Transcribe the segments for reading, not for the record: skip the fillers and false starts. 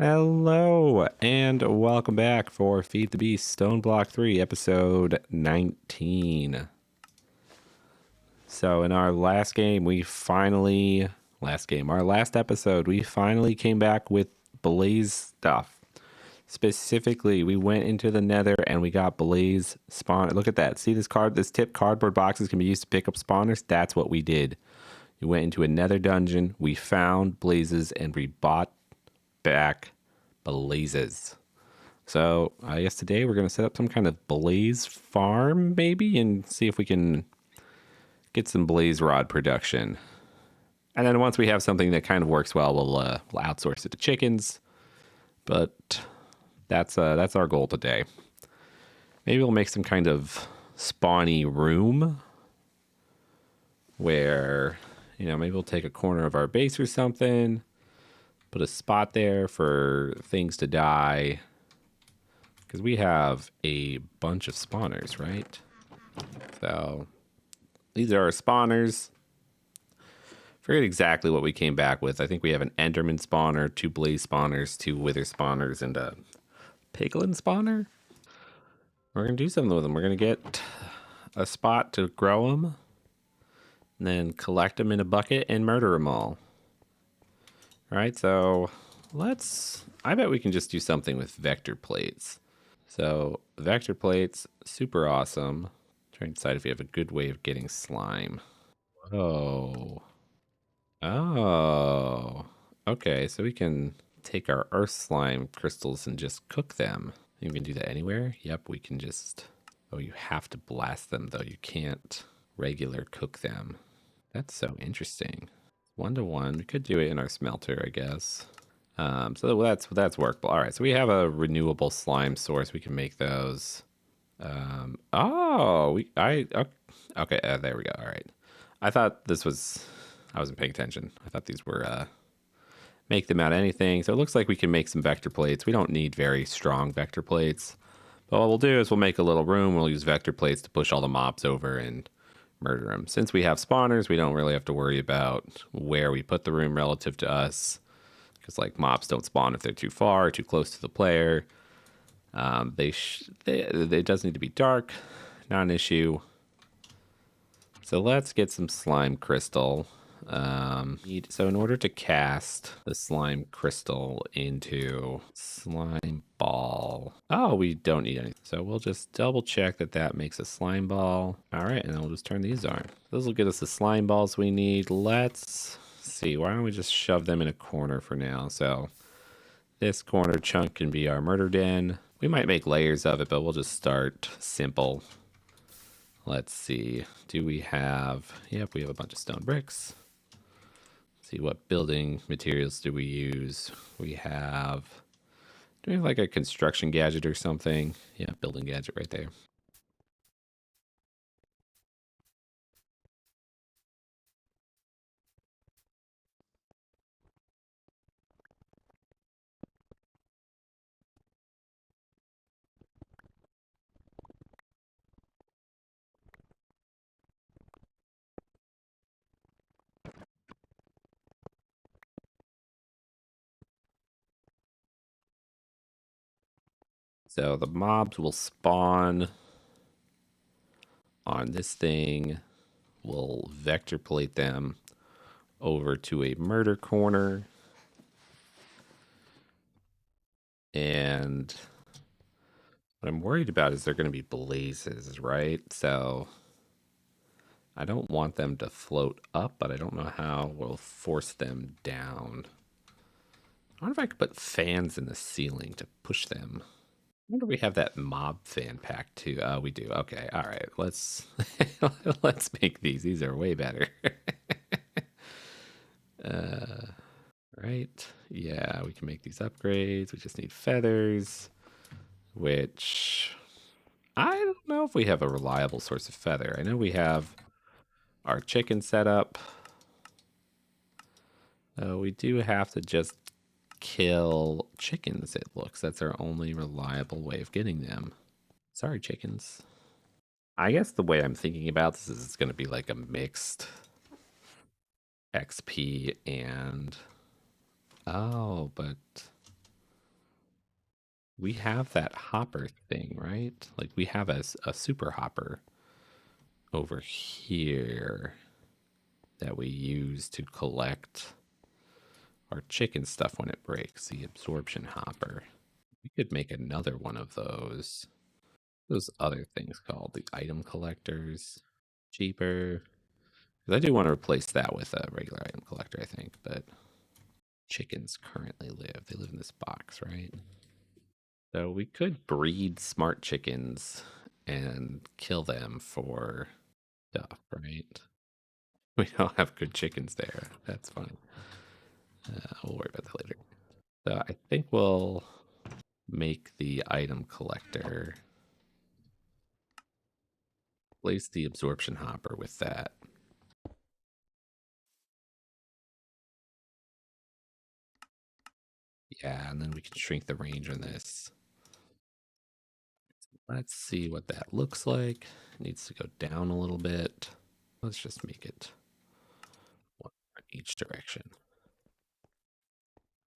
Hello, and welcome back for FTB Stoneblock 3, episode 19. So in our last game, our last episode, we finally came back with Blaze stuff. Specifically, we went into the nether and we got Blaze spawn. Look at that. See this tip cardboard boxes can be used to pick up spawners? That's what we did. We went into a nether dungeon, we found blazes, and we bought back blazes. So I guess today we're going to set up some kind of blaze farm maybe and see if we can get some blaze rod production. And then once we have something that kind of works well, we'll outsource it to chickens. But that's our goal today. Maybe we'll make some kind of spawny room where, maybe we'll take a corner of our base or something, put a spot there for things to die. Because we have a bunch of spawners, right? So these are our spawners. Forget exactly what we came back with. I think we have an Enderman spawner, 2 Blaze spawners, 2 Wither spawners, and a Piglin spawner. We're going to do something with them. We're going to get a spot to grow them, and then collect them in a bucket and murder them all. All right, so I bet we can just do something with vector plates. So vector plates, super awesome. Trying to decide if we have a good way of getting slime. Oh. Okay, so we can take our earth slime crystals and just cook them. You can do that anywhere? Yep, we can just... Oh, you have to blast them, though. You can't regular cook them. That's so interesting. 1-to-1. We could do it in our smelter, I guess. So that's workable. All right, so we have a renewable slime source. We can make those. Okay, there we go. All right. I thought I wasn't paying attention. I thought these were make them out of anything. So it looks like we can make some vector plates. We don't need very strong vector plates. But what we'll do is we'll make a little room. We'll use vector plates to push all the mobs over and murder them. Since we have spawners, we don't really have to worry about where we put the room relative to us. Because like mobs don't spawn if they're too far or too close to the player. It does need to be dark, not an issue. So let's get some slime crystal. So in order to cast the slime crystal into slime ball, we don't need anything. So we'll just double check that makes a slime ball. All right, and then we'll just turn these on. Those will get us the slime balls we need. Let's see, why don't we just shove them in a corner for now? So this corner chunk can be our murder den. We might make layers of it, but we'll just start simple. Let's see. Do we have... Yep, we have a bunch of stone bricks. Let's see, what building materials do we use? We have... Do we have like a construction gadget or something? Yeah, building gadget right there. So the mobs will spawn on this thing. We'll vector plate them over to a murder corner. And what I'm worried about is they're going to be blazes, right? So I don't want them to float up, but I don't know how we'll force them down. I wonder if I could put fans in the ceiling to push them. I wonder if we have that mob fan pack too. We do. Okay. All right. Let's let's make these. These are way better. Right. Yeah, we can make these upgrades. We just need feathers, which I don't know if we have a reliable source of feather. I know we have our chicken set up. We do have to just kill chickens, it looks. That's our only reliable way of getting them. Sorry, chickens. I guess the way I'm thinking about this is it's going to be like a mixed XP and... Oh, but we have that hopper thing, right? Like we have a super hopper over here that we use to collect our chicken stuff when it breaks, the absorption hopper. We could make another one of those. Those other things called the item collectors. Cheaper. Because I do want to replace that with a regular item collector, I think, but chickens currently live. They live in this box, right? So we could breed smart chickens and kill them for stuff, right? We don't have good chickens there. That's fine. We'll worry about that later. So I think we'll make the item collector. Place the absorption hopper with that. Yeah, and then we can shrink the range on this. Let's see what that looks like. It needs to go down a little bit. Let's just make it one in each direction.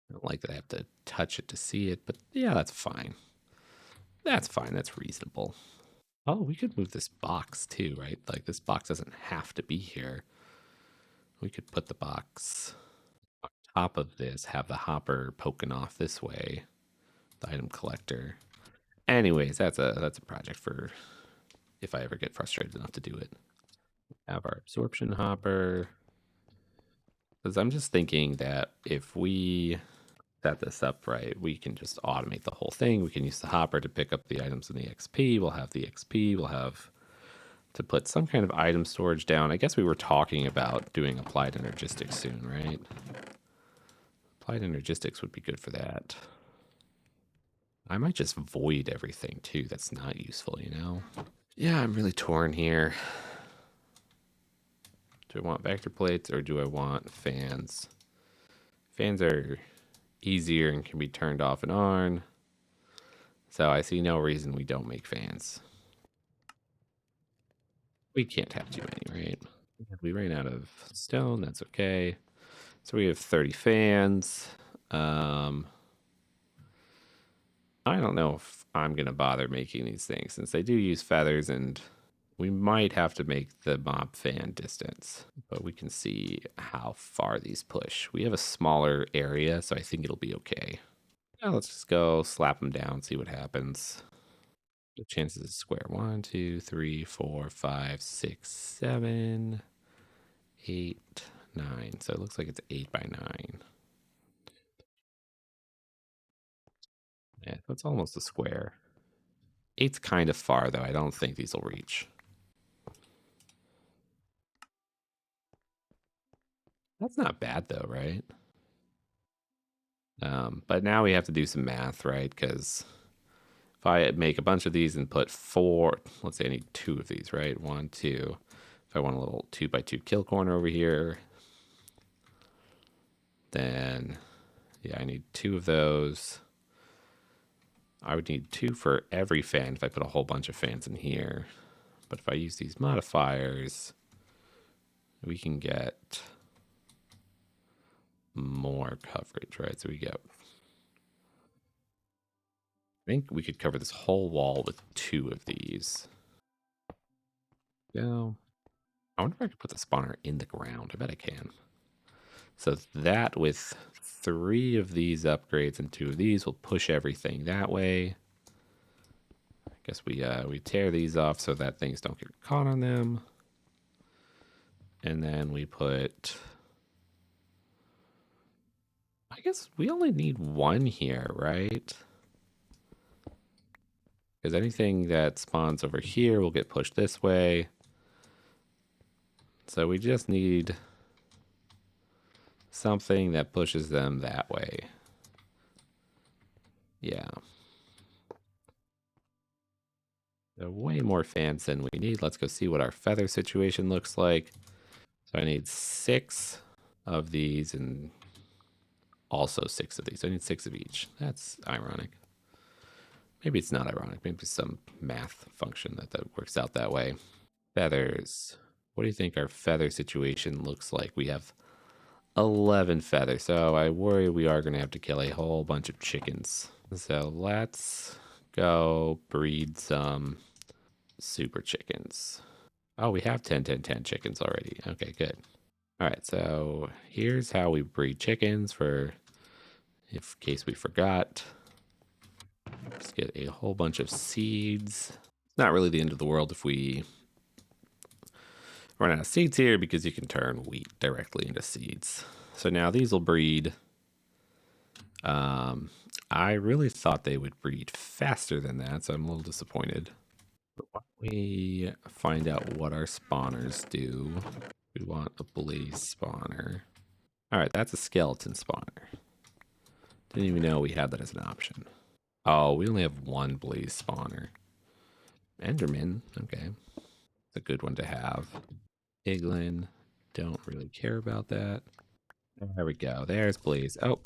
I don't like that I have to touch it to see it, but yeah, that's fine. That's fine. That's reasonable. Oh, we could move this box too, right? Like this box doesn't have to be here. We could put the box on top of this, have the hopper poking off this way, the item collector. Anyways, that's a project for if I ever get frustrated enough to do it. Have our absorption hopper. Because I'm just thinking that if we set this up right, we can just automate the whole thing. We can use the hopper to pick up the items in the XP. We'll have the XP. We'll have to put some kind of item storage down. I guess we were talking about doing applied energistics soon, right? Applied energistics would be good for that. I might just void everything too. That's not useful, you know? Yeah, I'm really torn here. Do I want vector plates or do I want fans? Fans are easier and can be turned off and on. So I see no reason we don't make fans. We can't have too many, right? We ran out of stone. That's okay. So we have 30 fans. I don't know if I'm going to bother making these things since they do use feathers, and we might have to make the mob fan distance, but we can see how far these push. We have a smaller area, so I think it'll be okay. Now let's just go slap them down, see what happens. The chances is square. 1, 2, 3, 4, 5, 6, 7, 8, 9. So it looks like it's 8 by 9. Yeah, that's almost a square. 8's kind of far, though. I don't think these will reach. That's not bad, though, right? But now we have to do some math, right? Because if I make a bunch of these and put 4, let's say I need 2 of these, right? 1, 2. If I want a little 2 by 2 kill corner over here, then yeah, I need 2 of those. I would need 2 for every fan if I put a whole bunch of fans in here. But if I use these modifiers, we can get more coverage, right? So we get, I think we could cover this whole wall with 2 of these. Go. I wonder if I could put the spawner in the ground. I bet I can. So that with 3 of these upgrades and 2 of these will push everything that way. I guess we tear these off so that things don't get caught on them. And then we put, I guess we only need 1 here, right? Because anything that spawns over here will get pushed this way. So we just need something that pushes them that way. Yeah. So way more fans than we need. Let's go see what our feather situation looks like. So I need 6 of these and also 6 of these. I need 6 of each. That's ironic. Maybe it's not ironic. Maybe it's some math function that works out that way. Feathers. What do you think our feather situation looks like? We have 11 feathers. So I worry we are going to have to kill a whole bunch of chickens. So let's go breed some super chickens. Oh, we have 10, 10, 10 chickens already. Okay, good. All right, so here's how we breed chickens for in case we forgot. Just get a whole bunch of seeds. It's not really the end of the world if we run out of seeds here because you can turn wheat directly into seeds. So now these will breed. I really thought they would breed faster than that, so I'm a little disappointed. But why don't we find out what our spawners do? We want a blaze spawner. All right, that's a skeleton spawner. Didn't even know we had that as an option. Oh, we only have one blaze spawner. Enderman, okay. It's a good one to have. Iglin, don't really care about that. There we go. There's Blaze. Oh,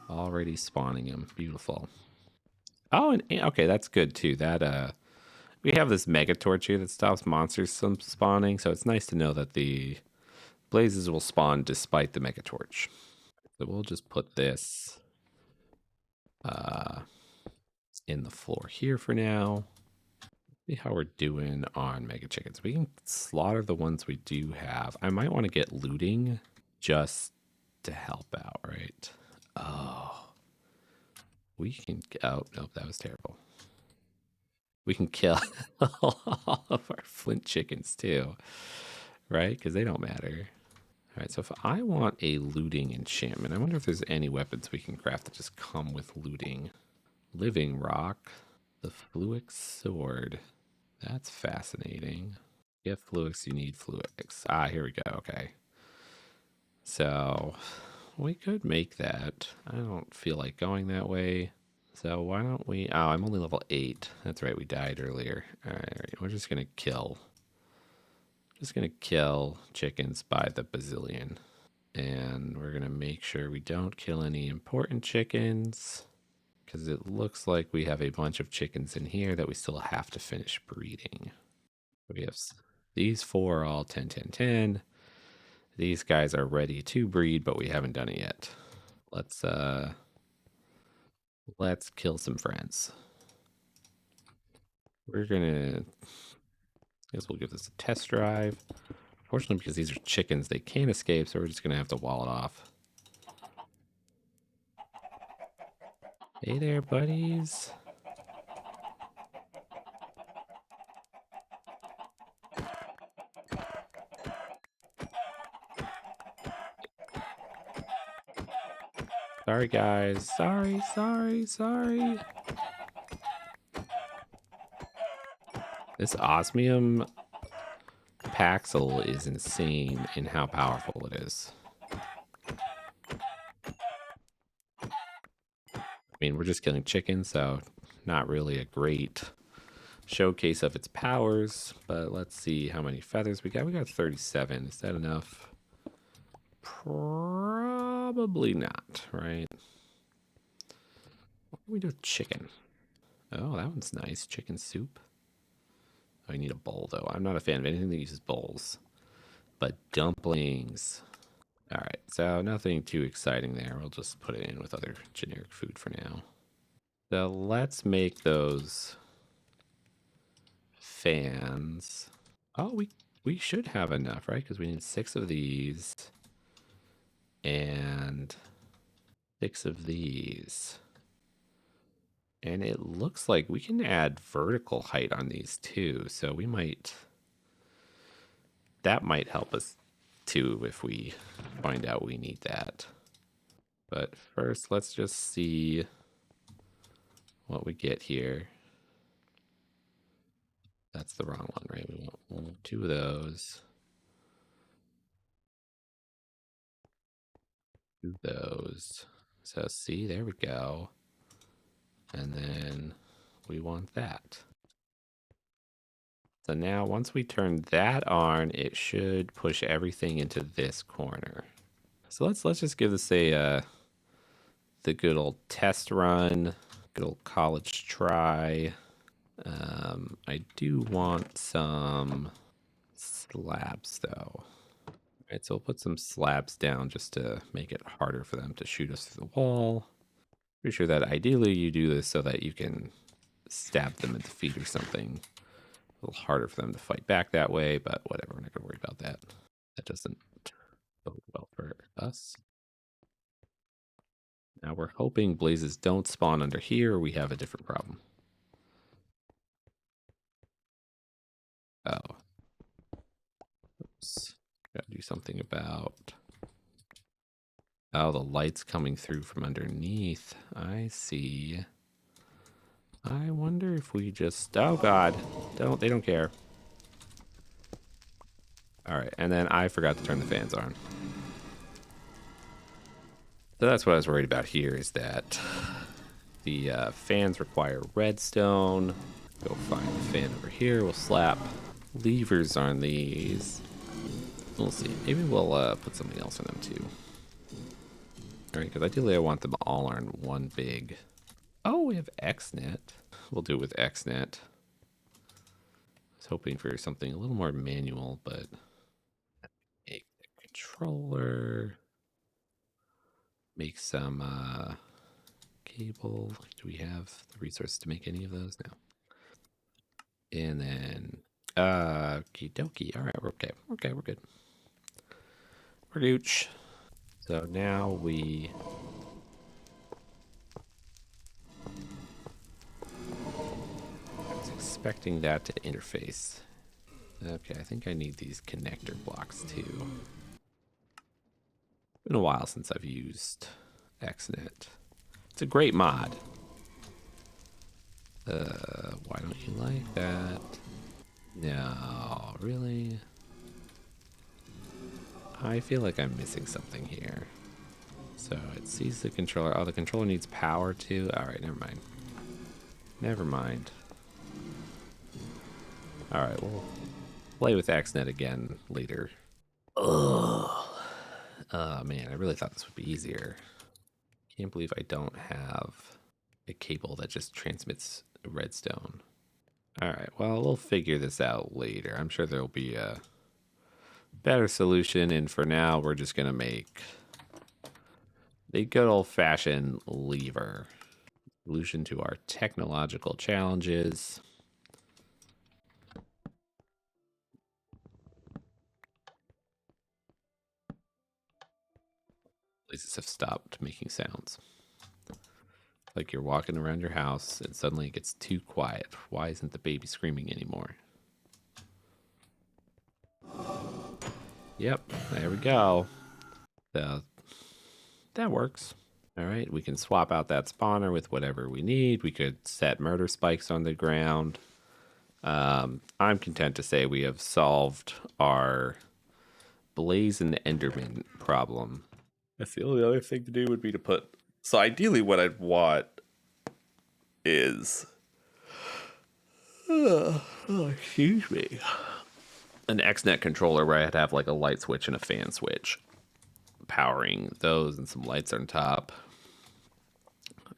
already spawning him. Beautiful. Oh, and okay, that's good too. That we have this mega torch here that stops monsters from spawning, so it's nice to know that the blazes will spawn despite the mega torch. So we'll just put this in the floor here for now. See how we're doing on mega chickens. We can slaughter the ones we do have. I might want to get looting just to help out, right? Oh, we can. Oh, nope, that was terrible. We can kill all of our flint chickens too, right? Because they don't matter. All right, so if I want a looting enchantment, I wonder if there's any weapons we can craft that just come with looting. Living rock, the fluix sword. That's fascinating. Get fluix, you need fluix. Ah, here we go. Okay. So we could make that. I don't feel like going that way. So why don't we... Oh, I'm only level 8. That's right, we died earlier. All right, we're just going to kill. Just going to kill chickens by the bazillion. And we're going to make sure we don't kill any important chickens. Because it looks like we have a bunch of chickens in here that we still have to finish breeding. We have these 4 are all 10, 10, 10. These guys are ready to breed, but we haven't done it yet. Let's kill some friends. We're gonna, I guess we'll give this a test drive. Fortunately, because these are chickens, they can't escape, so we're just gonna have to wall it off. Hey there, buddies. Sorry, guys. Sorry, sorry, sorry. This osmium Paxel is insane in how powerful it is. I mean, we're just killing chickens, so not really a great showcase of its powers, but let's see how many feathers we got. We got 37. Is that enough? Probably not, right? What do we do with chicken? Oh, that one's nice. Chicken soup. Oh, I need a bowl, though. I'm not a fan of anything that uses bowls. But dumplings. All right, so nothing too exciting there. We'll just put it in with other generic food for now. So let's make those fans. Oh, we should have enough, right? Because we need 6 of these and 6 of these. And it looks like we can add vertical height on these too. So we might, that might help us too if we find out we need that. But first, let's just see what we get here. That's the wrong one, right? We want 2 of those. 2 of those. So see, there we go. And then we want that. So now once we turn that on, it should push everything into this corner. So let's just give this a the good old test run, good old college try. I do want some slabs though. Right, so we'll put some slabs down just to make it harder for them to shoot us through the wall. Pretty sure that ideally you do this so that you can stab them in the feet or something. A little harder for them to fight back that way, but whatever. We're not going to worry about that. That doesn't bode well for us. Now we're hoping blazes don't spawn under here, or we have a different problem. Oh. Oops. Gotta do something about... Oh, the light's coming through from underneath. I see. I wonder if we just... Oh, God. They don't care. All right, and then I forgot to turn the fans on. So that's what I was worried about here, is that the fans require redstone. Go find the fan over here. We'll slap levers on these. We'll see. Maybe we'll put something else in them too. All right, because ideally I want them all on one big... Oh, we have XNet. We'll do it with XNet. I was hoping for something a little more manual, but... Make the controller. Make some cable. Do we have the resources to make any of those now? And then okie dokie. All right, we're okay. Okay, we're good. We're gooch. So now we... I was expecting that to interface. Okay, I think I need these connector blocks too. Been a while since I've used XNet. It's a great mod. Why don't you like that? No, really? I feel like I'm missing something here. So it sees the controller. Oh, the controller needs power too. All right, never mind. Never mind. All right, we'll play with XNet again later. Ugh. Oh man, I really thought this would be easier. Can't believe I don't have a cable that just transmits redstone. All right, well, we'll figure this out later. I'm sure there'll be a better solution, and for now, we're just gonna make the good old-fashioned lever. Solution to our technological challenges. Places have stopped making sounds. Like you're walking around your house and suddenly it gets too quiet. Why isn't the baby screaming anymore? Yep, there we go. So that works. All right, we can swap out that spawner with whatever we need. We could set murder spikes on the ground. I'm content to say we have solved our Blaze and Enderman problem. That's the only other thing to do would be to put... So ideally what I'd want is... excuse me. An XNet controller where I'd have like a light switch and a fan switch. Powering those and some lights on top.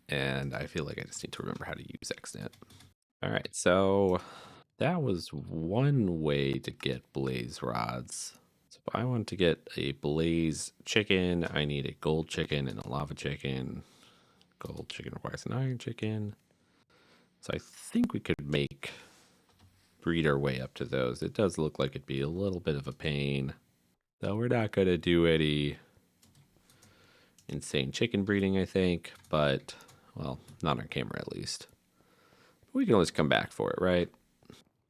And I feel like I just need to remember how to use XNet. All right, so that was one way to get blaze rods. So if I want to get a blaze chicken, I need a gold chicken and a lava chicken. Gold chicken requires an iron chicken. So I think we could breed our way up to those. It does look like it'd be a little bit of a pain. So we're not going to do any insane chicken breeding, I think. But, well, not on camera at least. We can always come back for it, right?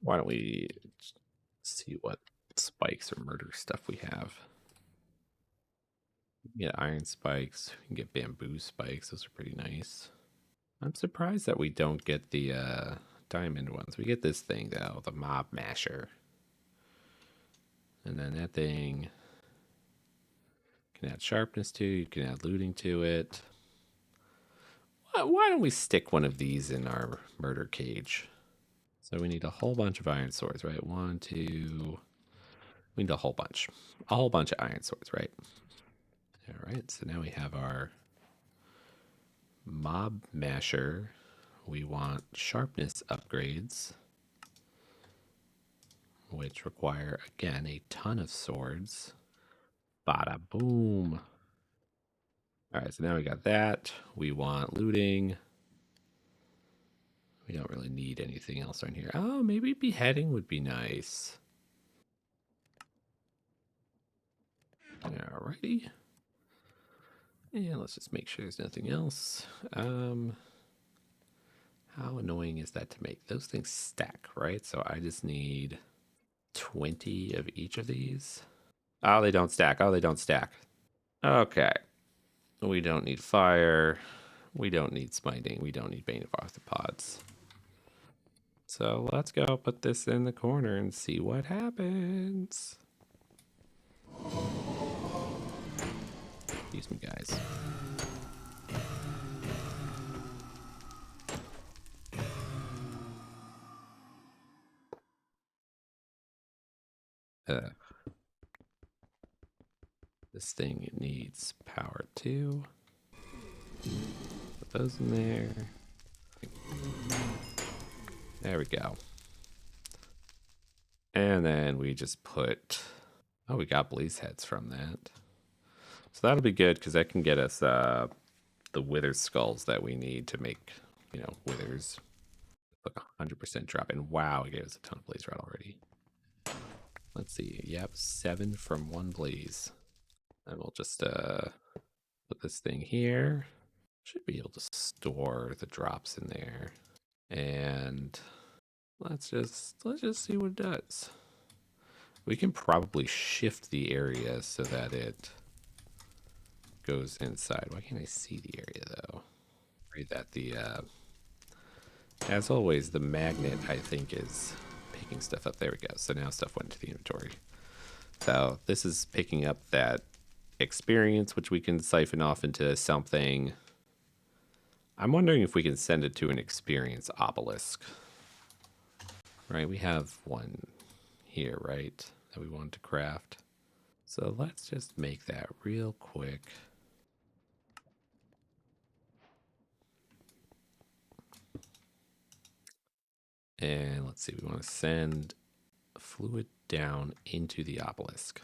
Why don't we see what spikes or murder stuff we have? We can get iron spikes. We can get bamboo spikes. Those are pretty nice. I'm surprised that we don't get the diamond ones. We get this thing, though, the mob masher. And then that thing can add sharpness to. You can add looting to it. Why don't we stick one of these in our murder cage? So we need a whole bunch of iron swords, right? 1, 2. We need a whole bunch. A whole bunch of iron swords, right? All right, so now we have our mob masher. We want sharpness upgrades, which require, again, a ton of swords. Bada boom. All right, so now we got that. We want looting. We don't really need anything else on here. Oh, maybe beheading would be nice. Alrighty. And let's just make sure there's nothing else. How annoying is that to make? Those things stack, right? So I just need 20 of each of these. Oh, they don't stack. Oh, they don't stack. Okay. We don't need fire. We don't need smiting. We don't need Bane of Arthropods. So let's go put this in the corner and see what happens. Excuse me, guys. This thing needs power too. Put those in there. There we go. And then we just put... Oh, we got blaze heads from that. So that'll be good because that can get us the wither skulls that we need to make, withers. Look, 100% drop. And wow, it gave us a ton of blaze rod already. Let's see. Yep, 7 from 1 blaze. And we'll just put this thing here. Should be able to store the drops in there. And let's just see what it does. We can probably shift the area so that it goes inside. Why can't I see the area though? Read that the as always, the magnet I think is picking stuff up. There we go. So now stuff went into the inventory. So this is picking up that experience, which we can siphon off into something. I'm wondering if we can send it to an experience obelisk. Right, we have one here, right, that we want to craft. So let's just make that real quick. And let's see, we want to send fluid down into the obelisk.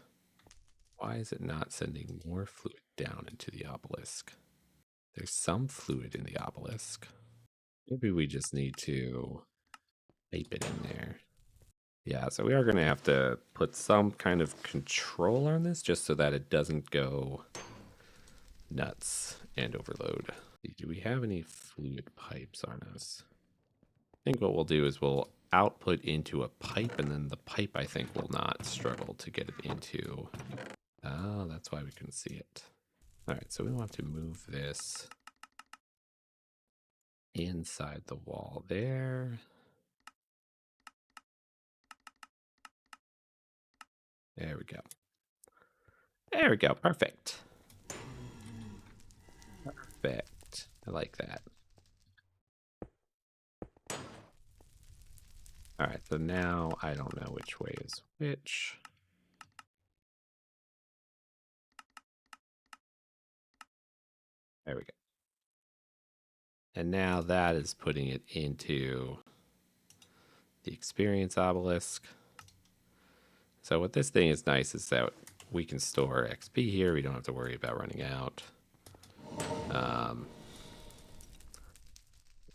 Why is it not sending more fluid down into the obelisk? There's some fluid in the obelisk. Maybe we just need to tape it in there. Yeah, so we are going to have to put some kind of control on this just so that it doesn't go nuts and overload. Do we have any fluid pipes on us? I think what we'll do is we'll output into a pipe, and then the pipe, I think, will not struggle to get it into. Oh, that's why we couldn't see it. All right, so we want to move this inside the wall there. There we go. There we go. Perfect. Perfect. I like that. All right, so now I don't know which way is which. There we go. And now that is putting it into the experience obelisk. So what this thing is nice is that we can store XP here. We don't have to worry about running out.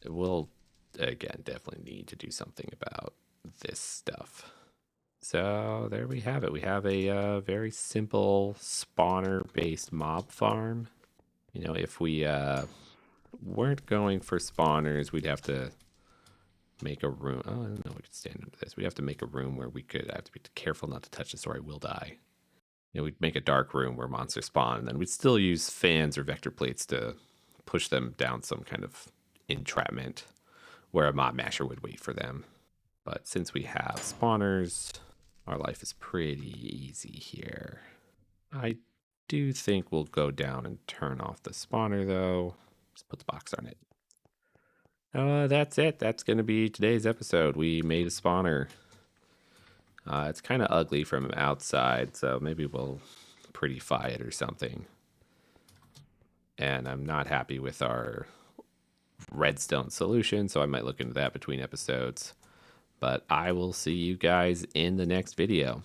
We'll, again, definitely need to do something about this stuff. So there we have it. We have a very simple spawner-based mob farm. If we weren't going for spawners, we'd have to make a room. Oh, I don't know. We could stand under this. We'd have to make a room where we could. I have to be careful not to touch this, or I will die. We'd make a dark room where monsters spawn, and then we'd still use fans or vector plates to push them down some kind of entrapment where a mob masher would wait for them. But since we have spawners, our life is pretty easy here. I do think we'll go down and turn off the spawner, though. Just put the box on it. That's it. That's going to be today's episode. We made a spawner. It's kind of ugly from outside, so maybe we'll prettify it or something. And I'm not happy with our redstone solution, so I might look into that between episodes. But I will see you guys in the next video.